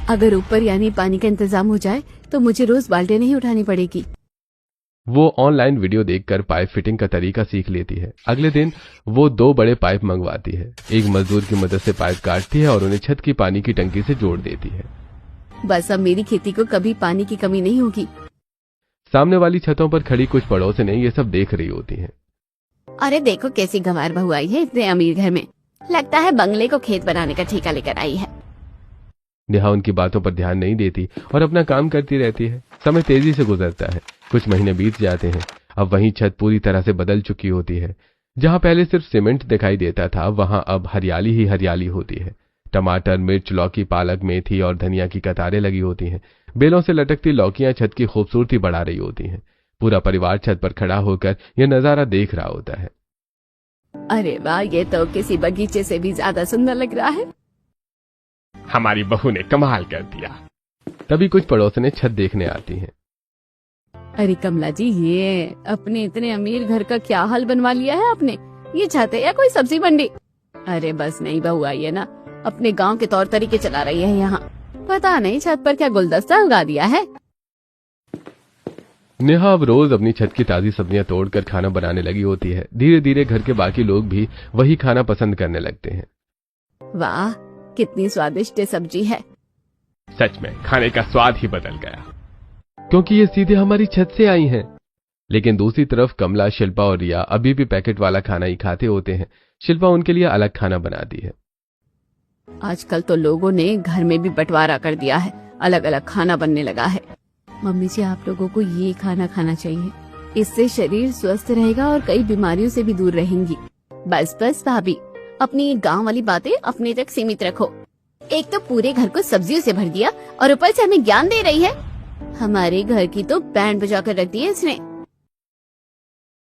अगर ऊपर यानी पानी का इंतजाम हो जाए तो मुझे रोज बाल्टी नहीं उठानी पड़ेगी। वो ऑनलाइन वीडियो देखकर पाइप फिटिंग का तरीका सीख लेती है। अगले दिन वो 2 बड़े पाइप मंगवाती है। एक मजदूर की मदद से पाइप काटती है और उन्हें छत की पानी की टंकी से जोड़ देती है। बस अब मेरी खेती को कभी पानी की कमी नहीं होगी। सामने वाली छतों पर खड़ी कुछ पड़ोसिनें ये सब देख रही होती हैं। अरे देखो कैसी गंवार बहू आई है इतने अमीर घर में, लगता है बंगले को खेत बनाने का ठेका लेकर आई है। नेहा उनकी बातों पर ध्यान नहीं देती और अपना काम करती रहती है। समय तेजी से गुजरता है। कुछ महीने बीत जाते हैं। अब वहीं छत पूरी तरह से बदल चुकी होती है। जहां पहले सिर्फ सीमेंट दिखाई देता था वहां अब हरियाली ही हरियाली होती है। टमाटर, मिर्च, लौकी, पालक, मेथी और धनिया की कतारें लगी होती हैं। बेलों से लटकती लौकियां छत की खूबसूरती बढ़ा रही होती हैं। पूरा परिवार छत पर खड़ा होकर यह नजारा देख रहा होता है। अरे वाह, ये तो किसी बगीचे से भी ज्यादा सुंदर लग रहा है। हमारी बहू ने कमाल कर दिया। तभी कुछ पड़ोसनें छत देखने आती हैं। अरे कमला जी, ये अपने इतने अमीर घर का क्या हाल बनवा लिया है आपने? ये छत है या कोई सब्जी मंडी? अरे बस नहीं, बहू आई है ना, अपने गांव के तौर तरीके चला रही है यहाँ। पता नहीं छत पर क्या गुलदस्ता लगा दिया है। नेहा अब रोज अपनी छत की ताजी सब्जियां तोड़कर खाना बनाने लगी होती है। धीरे धीरे घर के बाकी लोग भी वही खाना पसंद करने लगते हैं। वाह, कितनी स्वादिष्ट सब्जी है। सच में खाने का स्वाद ही बदल गया, क्योंकि ये सीधे हमारी छत से आई हैं। लेकिन दूसरी तरफ कमला, शिल्पा और रिया अभी भी पैकेट वाला खाना ही खाते होते हैं। शिल्पा उनके लिए अलग खाना बनाती है। आजकल तो लोगों ने घर में भी बंटवारा कर दिया है, अलग अलग खाना बनने लगा है। मम्मी जी, आप लोगों को ये खाना खाना चाहिए, इससे शरीर स्वस्थ रहेगा और कई बीमारियों से भी दूर रहेंगी। बस बस भाभी, अपनी गांव वाली बातें अपने तक सीमित रखो। एक तो पूरे घर को सब्जियों से भर दिया और ऊपर से हमें ज्ञान दे रही है। हमारे घर की तो बैंड बजा कर रख दी है इसने।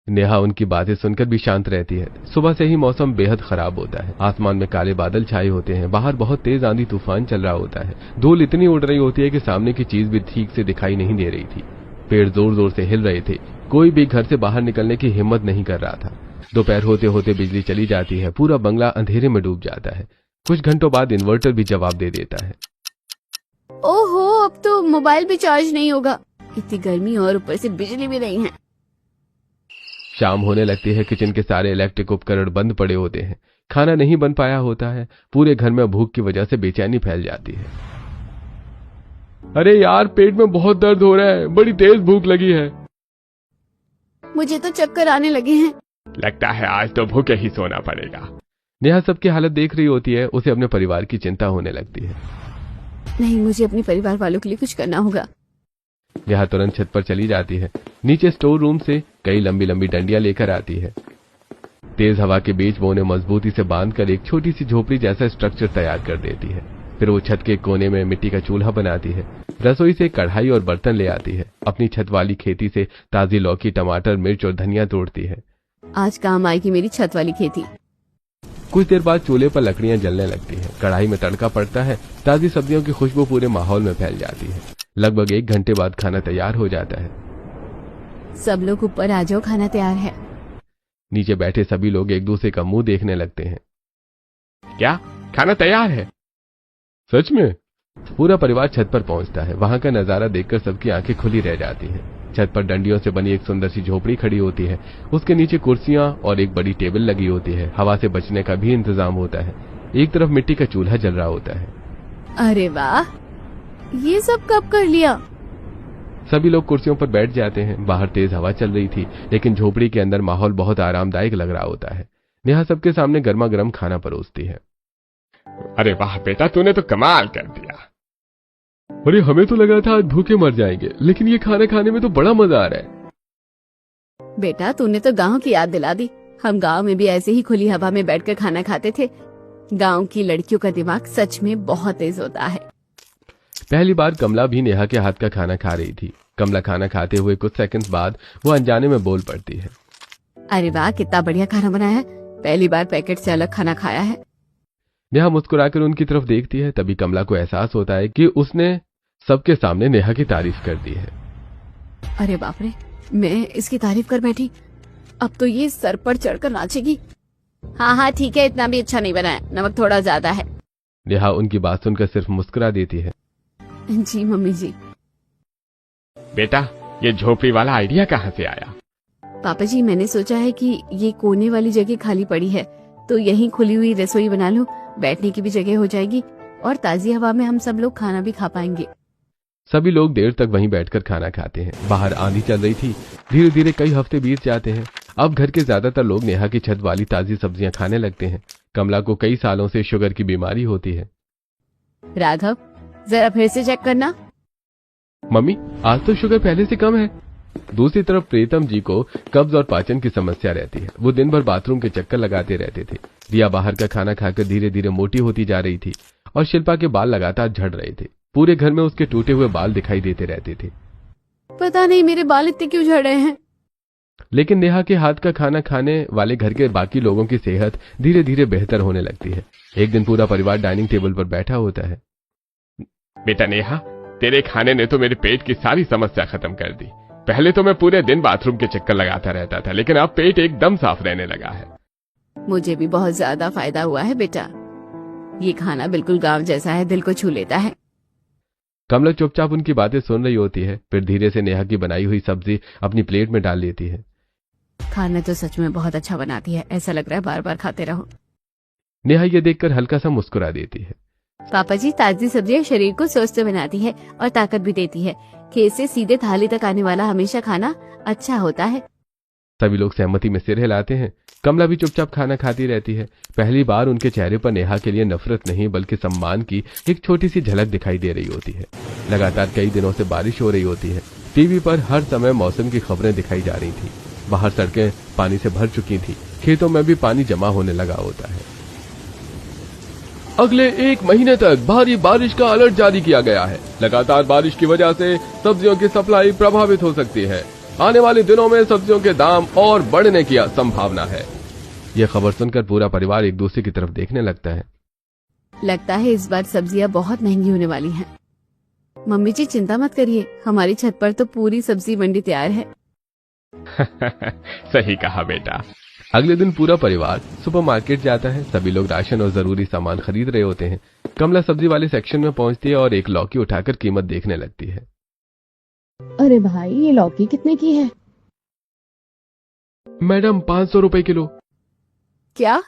नेहा उनकी बातें सुनकर भी शांत रहती है। सुबह से ही मौसम बेहद खराब होता है। आसमान में काले बादल छाए होते हैं। बाहर बहुत तेज आंधी तूफान चल रहा होता है। धूल इतनी उड़ रही होती है कि सामने की चीज भी ठीक से दिखाई नहीं दे रही थी। पेड़ जोर जोर से हिल रहे थे। कोई भी घर से बाहर निकलने की हिम्मत नहीं कर रहा था। दोपहर होते होते बिजली चली जाती है। पूरा बंगला अंधेरे में डूब जाता है। कुछ घंटों बाद इन्वर्टर भी जवाब दे देता है। ओहो, अब तो मोबाइल भी चार्ज नहीं होगा। इतनी गर्मी और ऊपर से बिजली भी नहीं है। शाम होने लगती है। किचन के सारे इलेक्ट्रिक उपकरण बंद पड़े होते हैं। खाना नहीं बन पाया होता है। पूरे घर में भूख की वजह से बेचैनी फैल जाती है। अरे यार, पेट में बहुत दर्द हो रहा है, बड़ी तेज भूख लगी है। मुझे तो चक्कर आने लगे हैं। लगता है आज तो भूखे ही सोना पड़ेगा। नेहा सबकी हालत देख रही होती है। उसे अपने परिवार की चिंता होने लगती है। नहीं, मुझे अपने परिवार वालों के लिए कुछ करना होगा। नेहा तुरंत छत पर चली जाती है। नीचे स्टोर रूम से कई लंबी लंबी डंडियां लेकर आती है। तेज हवा के बीच वो उन्हें मजबूती से बांधकर एक छोटी सी झोपड़ी जैसा स्ट्रक्चर तैयार कर देती है। फिर वो छत के कोने में मिट्टी का चूल्हा बनाती है। रसोई से कढ़ाई और बर्तन ले आती है। अपनी छत वाली खेती से ताजी लौकी, टमाटर, मिर्च और धनिया तोड़ती है। आज काम आएगी मेरी छत वाली खेती। कुछ देर बाद चूल्हे पर लकड़ियां जलने लगती हैं। कढ़ाई में तड़का पड़ता है। ताजी सब्जियों की खुशबू पूरे माहौल में फैल जाती है। लगभग 1 घंटे बाद खाना तैयार हो जाता है। सब लोग ऊपर आ जाओ, खाना तैयार है। नीचे बैठे सभी लोग एक दूसरे का मुंह देखने लगते हैं। क्या खाना तैयार है? सच में? पूरा परिवार छत पर पहुंचता है। वहां का नजारा देखकर सबकी आंखें खुली रह जाती हैं। छत पर डंडियों से बनी एक सुंदर सी झोपड़ी खड़ी होती है। उसके नीचे कुर्सियां और एक बड़ी टेबल लगी होती है। हवा से बचने का भी इंतजाम होता है। एक तरफ मिट्टी का चूल्हा जल रहा होता है। अरे वाह, ये सब कब कर लिया? सभी लोग कुर्सियों पर बैठ जाते हैं। बाहर तेज हवा चल रही थी, लेकिन झोपड़ी के अंदर माहौल बहुत आरामदायक लग रहा होता है। नेहा सबके सामने गर्मा गर्म खाना परोसती है। अरे वाह बेटा, तूने तो कमाल कर दिया। अरे हमें तो लगा था आज भूखे मर जाएंगे, लेकिन ये खाना खाने में तो बड़ा मजा आ रहा है। बेटा, तूने तो गांव की याद दिला दी। हम गांव में भी ऐसे ही खुली हवा में बैठकर खाना खाते थे। गांव की लड़कियों का दिमाग सच में बहुत तेज होता है। पहली बार कमला भी नेहा के हाथ का खाना खा रही थी। कमला खाना खाते हुए कुछ सेकंड्स बाद वो अनजाने में बोल पड़ती है। अरे वाह, कितना बढ़िया खाना बनाया है। पहली बार पैकेट से अलग खाना खाया है। नेहा मुस्कुराकर उनकी तरफ देखती है। तभी कमला को एहसास होता है कि उसने सबके सामने नेहा की तारीफ कर दी है। अरे बाप रे, मैं इसकी तारीफ कर बैठी, अब तो ये सर पर चढ़कर नाचेगी। हाँ हाँ ठीक है, इतना भी अच्छा नहीं बनाया, नमक थोड़ा ज्यादा है। नेहा उनकी बात सुनकर सिर्फ मुस्कुरा देती है। जी मम्मी जी। बेटा, ये झोपड़ी वाला आइडिया कहाँ से आया? पापा जी, मैंने सोचा है कि ये कोने वाली जगह खाली पड़ी है तो यहीं खुली हुई रसोई बना लूं, बैठने की भी जगह हो जाएगी और ताजी हवा में हम सब लोग खाना भी खा पाएंगे। सभी लोग देर तक वहीं बैठकर खाना खाते हैं। बाहर आंधी चल रही थी। धीरे धीरे कई हफ्ते बीत जाते हैं। अब घर के ज्यादातर लोग नेहा की छत वाली ताजी सब्जियां खाने लगते हैं। कमला को कई सालों से शुगर की बीमारी होती है। राघव, जरा फिर से चेक करना। मम्मी, आज तो शुगर पहले से कम है। दूसरी तरफ प्रीतम जी को कब्ज और पाचन की समस्या रहती है। वो दिन भर बाथरूम के चक्कर लगाते रहते थे। रिया बाहर का खाना खाकर धीरे धीरे मोटी होती जा रही थी और शिल्पा के बाल लगातार झड़ रहे थे। पूरे घर में उसके टूटे हुए बाल दिखाई देते रहते थे। पता नहीं मेरे बाल इतने क्यों झड़ रहे हैं। लेकिन नेहा के हाथ का खाना खाने वाले घर के बाकी लोगों की सेहत धीरे धीरे बेहतर होने लगती है। एक दिन पूरा परिवार डाइनिंग टेबल पर बैठा होता है। बेटा नेहा, तेरे खाने ने तो मेरे पेट की सारी समस्या खत्म कर दी। पहले तो मैं पूरे दिन बाथरूम के चक्कर लगाता रहता था, लेकिन अब पेट एकदम साफ रहने लगा है। मुझे भी बहुत ज्यादा फायदा हुआ है बेटा। ये खाना बिल्कुल गांव जैसा है, दिल को छू लेता है। कमला चुपचाप उनकी बातें सुन रही होती है। फिर धीरे से नेहा की बनाई हुई सब्जी अपनी प्लेट में डाल लेती है। खाना तो सच में बहुत अच्छा बनाती है, ऐसा लग रहा है बार बार खाते रहो। नेहा ये देखकर हल्का सा मुस्कुरा देती है। पापा जी, ताजी सब्जियां शरीर को स्वस्थ बनाती है और ताकत भी देती है। खेत से सीधे थाली तक आने वाला हमेशा खाना अच्छा होता है। सभी लोग सहमति में सिर हिलाते हैं। कमला भी चुपचाप खाना खाती रहती है। पहली बार उनके चेहरे पर नेहा के लिए नफरत नहीं बल्कि सम्मान की एक छोटी सी झलक दिखाई दे रही होती है। लगातार कई दिनों से बारिश हो रही होती है। टीवी पर हर समय मौसम की खबरें दिखाई जा रही थी। बाहर सड़कें पानी से भर चुकी थी। खेतों में भी पानी जमा होने लगा होता है। अगले 1 महीने तक भारी बारिश का अलर्ट जारी किया गया है। लगातार बारिश की वजह से सब्जियों की सप्लाई प्रभावित हो सकती है। आने वाले दिनों में सब्जियों के दाम और बढ़ने की संभावना है। यह खबर सुनकर पूरा परिवार एक दूसरे की तरफ देखने लगता है। लगता है इस बार सब्जियां बहुत महंगी होने वाली हैं। मम्मी जी चिंता मत करिए, हमारी छत पर तो पूरी सब्जी मंडी तैयार है। सही कहा बेटा। अगले दिन पूरा परिवार सुपरमार्केट जाता है। सभी लोग राशन और जरूरी सामान खरीद रहे होते हैं। कमला सब्जी वाले सेक्शन में पहुंचती है और एक लौकी उठाकर कीमत देखने लगती है। अरे भाई, ये लौकी कितने की है? मैडम 500 रुपए किलो। क्या?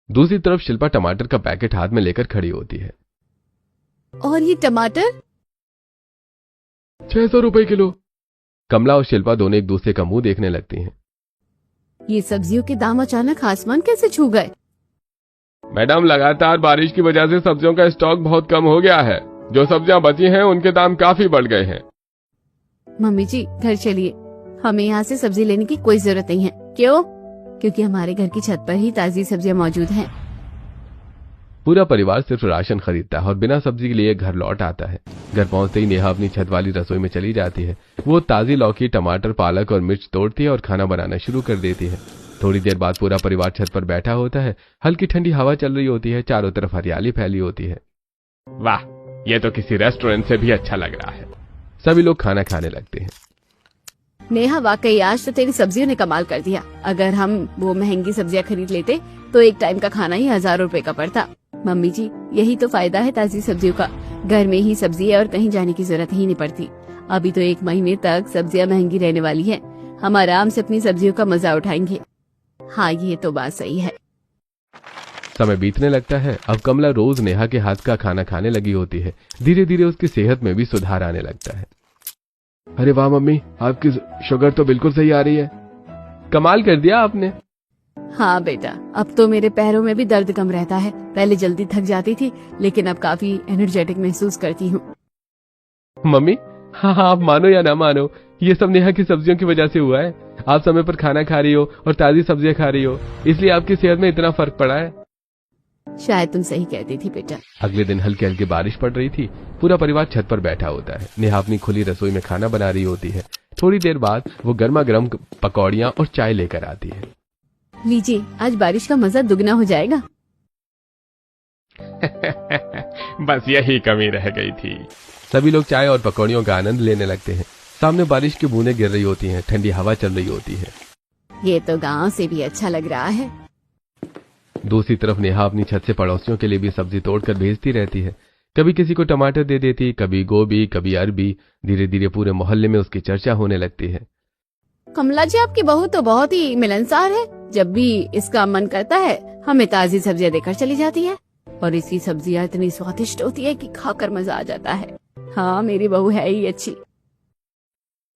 दूसरी तरफ शिल्पा टमाटर का पैकेट हाथ में लेकर खड़ी होती है। और ये टमाटर? 600 रुपए किलो। कमला और शिल्पा दोनों एक दूसरे का मुंह देखने लगती हैं। ये सब्जियों के दाम अचानक आसमान कैसे छू गए? मैडम, लगातार बारिश की वजह से सब्जियों का स्टॉक बहुत कम हो गया है। जो सब्जियां बची हैं उनके दाम काफी बढ़ गए हैं। मम्मी जी, घर चलिए, हमें यहाँ से सब्जी लेने की कोई जरूरत नहीं है। क्यों? क्योंकि हमारे घर की छत पर ही ताजी सब्जियां मौजूद हैं। पूरा परिवार सिर्फ राशन खरीदता है और बिना सब्जी के लिए घर लौट आता है। घर पहुंचते ही नेहा अपनी छत वाली रसोई में चली जाती है। वो ताजी लौकी, टमाटर, पालक और मिर्च तोड़ती है और खाना बनाना शुरू कर देती है। थोड़ी देर बाद पूरा परिवार छत पर बैठा होता है। हल्की ठंडी हवा चल रही होती है। चारों तरफ हरियाली फैली होती है। वाह, ये तो किसी रेस्टोरेंट से भी अच्छा लग रहा है। सभी लोग खाना खाने लगते हैं। नेहा, वाकई आज तो तेरी सब्जियों ने कमाल कर दिया। अगर हम वो महंगी सब्जियां खरीद लेते तो एक टाइम का खाना ही 1000 रुपए का पड़ता। मम्मी जी, यही तो फायदा है ताजी सब्जियों का। घर में ही सब्जी है और कहीं जाने की जरूरत ही नहीं पड़ती। अभी तो 1 महीने तक सब्जियां महंगी रहने वाली हैं। हम आराम से अपनी सब्जियों का मजा उठाएंगे। हाँ, ये तो बात सही है। समय बीतने लगता है। अब कमला रोज नेहा के हाथ का खाना खाने लगी होती है। धीरे धीरे उसकी सेहत में भी सुधार आने लगता है। अरे वाह मम्मी, आपकी शुगर तो बिल्कुल सही आ रही है। कमाल कर दिया आपने। हाँ बेटा, अब तो मेरे पैरों में भी दर्द कम रहता है। पहले जल्दी थक जाती थी, लेकिन अब काफी एनर्जेटिक महसूस करती हूँ। मम्मी, हाँ, आप मानो या ना मानो, ये सब नेहा की सब्जियों की वजह से हुआ है। आप समय पर खाना खा रही हो और ताजी सब्जियां खा रही हो, इसलिए आपकी सेहत में इतना फर्क पड़ा है। शायद तुम सही कहती थी बेटा। अगले दिन हल्की हल्की बारिश पड़ रही थी। पूरा परिवार छत पर बैठा होता है। नेहा अपनी खुली रसोई में खाना बना रही होती है। थोड़ी देर बाद वो गर्मा गर्म पकौड़ियां और चाय लेकर आती है। लीजिए, आज बारिश का मजा दुगना हो जाएगा। बस यही कमी रह गई थी। सभी लोग चाय और पकौड़ियों का आनंद लेने लगते हैं। सामने बारिश की बूंदें गिर रही होती हैं। ठंडी हवा चल रही होती है। ये तो गांव से भी अच्छा लग रहा है। दूसरी तरफ नेहा अपनी छत से पड़ोसियों के लिए भी सब्जी तोड़कर भेजती रहती है। कभी किसी को टमाटर दे देती, कभी गोभी, कभी अरबी। धीरे धीरे पूरे मोहल्ले में उसकी चर्चा होने लगती है। कमला जी, आपकी बहू तो बहुत ही मिलनसार है। जब भी इसका मन करता है हमें ताजी सब्जियां देकर चली जाती है, और इसकी सब्जियां इतनी स्वादिष्ट होती है कि खाकर मजा आ जाता है। हाँ, मेरी बहू है ही अच्छी।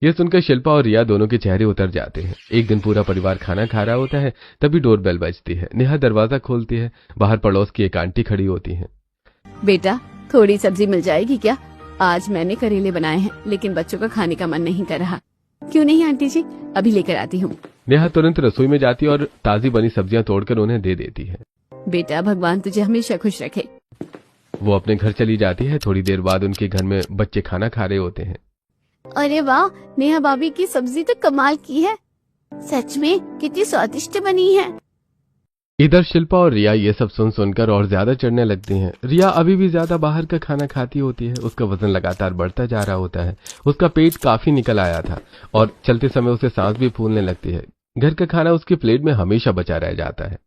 यह सुनकर शिल्पा और रिया दोनों के चेहरे उतर जाते हैं। एक दिन पूरा परिवार खाना खा रहा होता है, तभी डोरबेल बजती है। नेहा दरवाजा खोलती है। बाहर पड़ोस की एक आंटी खड़ी होती है। बेटा, थोड़ी सब्जी मिल जाएगी क्या? आज मैंने करेले बनाए हैं, लेकिन बच्चों का खाने का मन नहीं कर रहा। क्यों नहीं आंटी जी, अभी लेकर आती हूँ। नेहा तुरंत रसोई में जाती है और ताजी बनी सब्जियां तोड़कर उन्हें दे देती है। बेटा, भगवान तुझे हमेशा खुश रखे। वो अपने घर चली जाती है। थोड़ी देर बाद उनके घर में बच्चे खाना खा रहे होते हैं। अरे वाह, नेहा भाभी की सब्जी तो कमाल की है। सच में कितनी स्वादिष्ट बनी है। इधर शिल्पा और रिया ये सब सुन सुनकर और ज्यादा चढ़ने लगती हैं। रिया अभी भी ज्यादा बाहर का खाना खाती होती है। उसका वजन लगातार बढ़ता जा रहा होता है। उसका पेट काफी निकल आया था और चलते समय उसे सांस भी फूलने लगती है। घर का खाना उसकी प्लेट में हमेशा बचा रह जाता है।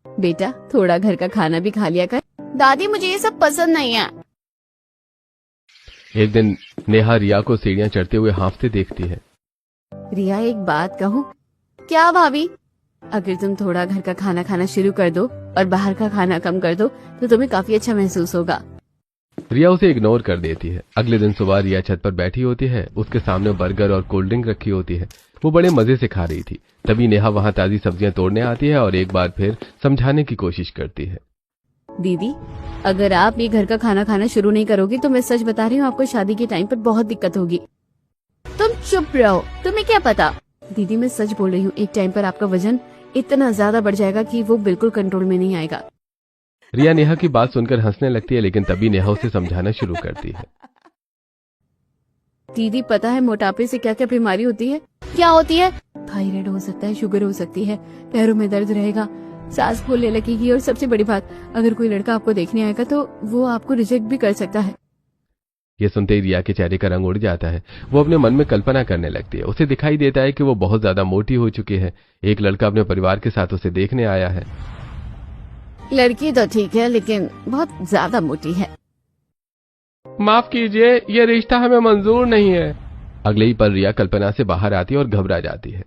बेटा, थोड़ा घर का खाना भी खा लिया कर। दादी, मुझे ये सब पसंद नहीं है। एक दिन नेहा रिया को सीढ़ियां चढ़ते हुए हाँफते देखती है। रिया, एक बात कहूँ? क्या भाभी? अगर तुम थोड़ा घर का खाना खाना शुरू कर दो और बाहर का खाना कम कर दो तो तुम्हें काफी अच्छा महसूस होगा। रिया उसे इग्नोर कर देती है। अगले दिन सुबह रिया छत पर बैठी होती है। उसके सामने बर्गर और कोल्ड ड्रिंक रखी होती है। वो बड़े मजे से खा रही थी। तभी नेहा वहाँ ताजी सब्जियां तोड़ने आती है और एक बार फिर समझाने की कोशिश करती है। दीदी, अगर आप ये घर का खाना खाना शुरू नहीं करोगी तो मैं सच बता रही हूँ, आपको शादी के टाइम पर बहुत दिक्कत होगी। तुम चुप रहो, तुम्हें क्या पता। दीदी, मैं सच बोल रही हूँ, एक टाइम पर आपका वजन इतना ज्यादा बढ़ जाएगा कि वो बिल्कुल कंट्रोल में नहीं आएगा। रिया नेहा की बात सुनकर हंसने लगती है, लेकिन तभी नेहा उसे समझाना शुरू करती है। दीदी, पता है मोटापे से क्या क्या बीमारी होती है? क्या होती है? थायराइड हो सकता है, शुगर हो सकती है, पैरों में दर्द रहेगा, सांस फूलने लगेगी, और सबसे बड़ी बात, अगर कोई लड़का आपको देखने आएगा तो वो आपको रिजेक्ट भी कर सकता है। ये सुनते ही रिया के चेहरे का रंग उड़ जाता है। वो अपने मन में कल्पना करने लगती है। उसे दिखाई देता है कि वो बहुत ज्यादा मोटी हो चुकी है। एक लड़का अपने परिवार के साथ उसे देखने आया है। लड़की तो ठीक है, लेकिन बहुत ज्यादा मोटी है। माफ कीजिए, ये रिश्ता हमें मंजूर नहीं है। अगले ही पल रिया कल्पना से बाहर आती है और घबरा जाती है।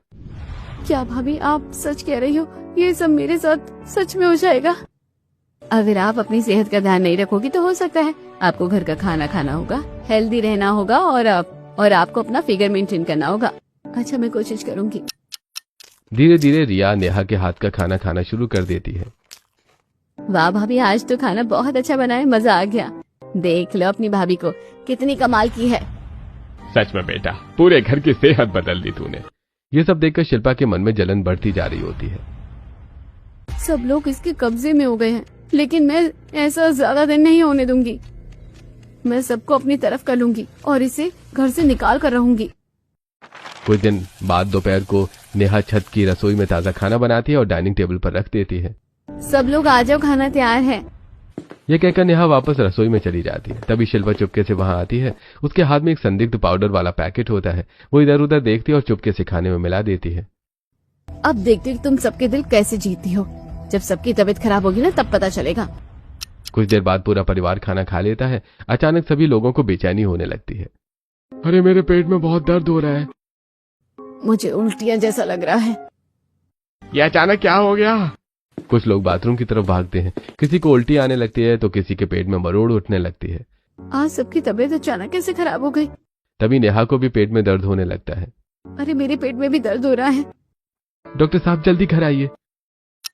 क्या भाभी, आप सच कह रही हो? ये सब मेरे साथ सच में हो जाएगा? अगर आप अपनी सेहत का ध्यान नहीं रखोगी तो हो सकता है आपको घर का खाना खाना होगा, हेल्दी रहना होगा, और आपको अपना फिगर मेंटेन करना होगा। अच्छा, मैं कोशिश करूंगी। धीरे धीरे रिया नेहा के हाथ का खाना खाना शुरू कर देती है। वाह भाभी, आज तो खाना बहुत अच्छा बना है, मजा आ गया। देख लो अपनी भाभी को, कितनी कमाल की है। सच में बेटा, पूरे घर की सेहत बदल दी तूने। ये सब देखकर शिल्पा के मन में जलन बढ़ती जा रही होती है। सब लोग इसके कब्जे में हो गए हैं, लेकिन मैं ऐसा ज्यादा दिन नहीं होने दूंगी। मैं सबको अपनी तरफ कर लूंगी और इसे घर से निकाल कर रहूंगी। कुछ दिन बाद दोपहर को नेहा छत की रसोई में ताजा खाना बनाती है और डाइनिंग टेबल पर रख देती है। सब लोग आ जाओ, खाना तैयार है। ये कहकर नेहा वापस रसोई में चली जाती है। तभी शिल्पा चुपके से वहां आती है। उसके हाथ में एक संदिग्ध पाउडर वाला पैकेट होता है। वो इधर उधर देखती है और चुपके से खाने में मिला देती है। अब देखती तुम सबके दिल कैसे जीतती हो। जब सबकी तबीयत खराब होगी ना, तब पता चलेगा। कुछ देर बाद पूरा परिवार खाना खा लेता है। अचानक सभी लोगों को बेचैनी होने लगती है। अरे, मेरे पेट में बहुत दर्द हो रहा है। मुझे उल्टियां जैसा लग रहा है। ये अचानक क्या हो गया? कुछ लोग बाथरूम की तरफ भागते हैं। किसी को उल्टी आने लगती है तो किसी के पेट में मरोड़ उठने लगती है। आज सबकी तबीयत अचानक कैसे खराब हो गई? तभी नेहा को भी पेट में दर्द होने लगता है। अरे, मेरे पेट में भी दर्द हो रहा है। डॉक्टर साहब, जल्दी घर आइए।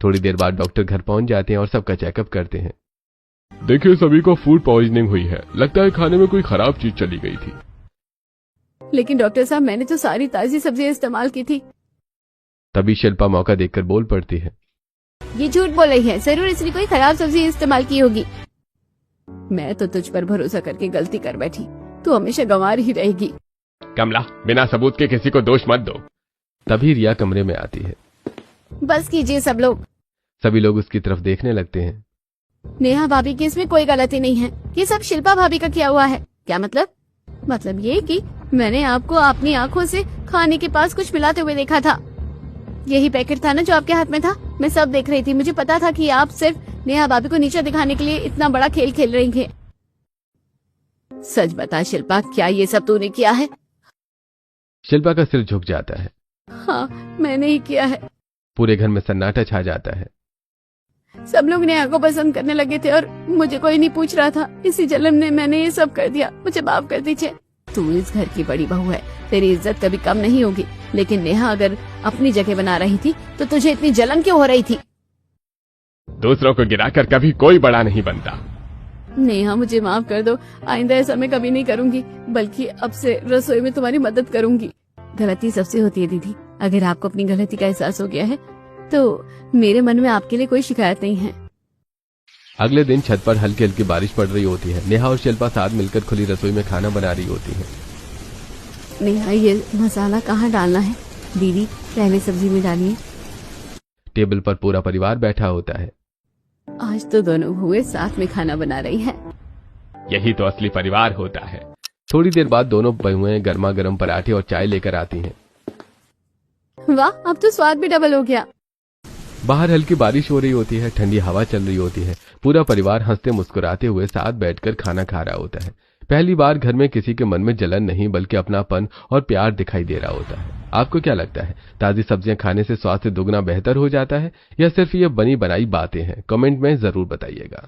थोड़ी देर बाद डॉक्टर घर पहुंच जाते हैं और सबका चेकअप करते हैं। देखिए, सभी को फूड पॉइजनिंग हुई है। लगता है खाने में कोई खराब चीज चली गई थी। लेकिन डॉक्टर साहब, मैंने तो सारी ताजी सब्जियां इस्तेमाल की थी। तभी शिल्पा मौका देखकर बोल पड़ती है। ये झूठ बोल रही है, जरूर इसने कोई खराब सब्जी इस्तेमाल की होगी। मैं तो तुझ पर भरोसा करके गलती कर बैठी, तू हमेशा गंवार ही रहेगी। कमला, बिना सबूत के किसी को दोष मत दो। तभी रिया कमरे में आती है। बस कीजिए सब लोग। सभी लोग उसकी तरफ देखने लगते हैं। नेहा भाभी की इसमें कोई गलती नहीं है। ये सब शिल्पा भाभी का किया हुआ है। क्या मतलब? मतलब ये कि मैंने आपको अपनी आंखों से खाने के पास कुछ मिलाते हुए देखा था। यही पैकेट था ना जो आपके हाथ में था? मैं सब देख रही थी। मुझे पता था कि आप सिर्फ नेहा भाभी को नीचे दिखाने के लिए इतना बड़ा खेल खेल रही हैं। सच बता शिल्पा, क्या ये सब तूने किया है? शिल्पा का सिर झुक जाता है। हाँ, मैंने ही किया है। पूरे घर में सन्नाटा छा जाता है। सब लोग नेहा को पसंद करने लगे थे और मुझे कोई नहीं पूछ रहा था। इसी जलन में मैंने ये सब कर दिया। मुझे माफ कर दीजिए। तू इस घर की बड़ी बहू है, तेरी इज्जत कभी कम नहीं होगी। लेकिन नेहा अगर अपनी जगह बना रही थी तो तुझे इतनी जलन क्यों हो रही थी? दूसरों को गिराकर कभी कोई बड़ा नहीं बनता। नेहा, मुझे माफ कर दो। आइंदा ऐसा मैं कभी नहीं करूंगी, बल्कि अब से रसोई में तुम्हारी मदद करूंगी। गलती सबसे होती है दीदी। अगर आपको अपनी गलती का एहसास हो गया है तो मेरे मन में आपके लिए कोई शिकायत नहीं है। अगले दिन छत पर हल्की हल्की बारिश पड़ रही होती है। नेहा और शिल्पा साथ मिलकर खुली रसोई में खाना बना रही होती है। नेहा, ये मसाला कहाँ डालना है? दीदी, पहले सब्जी में डालिए। टेबल पर पूरा परिवार बैठा होता है। आज तो दोनों बहुएं साथ में खाना बना रही हैं। यही तो असली परिवार होता है। थोड़ी देर बाद दोनों बहुएं गर्मा गर्म पराठे और चाय लेकर आती हैं। वाह, अब तो स्वाद भी डबल हो गया। बाहर हल्की बारिश हो रही होती है, ठंडी हवा चल रही होती है। पूरा परिवार हंसते मुस्कुराते हुए साथ बैठकर खाना खा रहा होता है। पहली बार घर में किसी के मन में जलन नहीं बल्कि अपनापन और प्यार दिखाई दे रहा होता है। आपको क्या लगता है, ताजी सब्जियां खाने से स्वास्थ्य दुगना बेहतर हो जाता है या सिर्फ ये बनी बनाई बातें हैं? कमेंट में जरूर बताइएगा।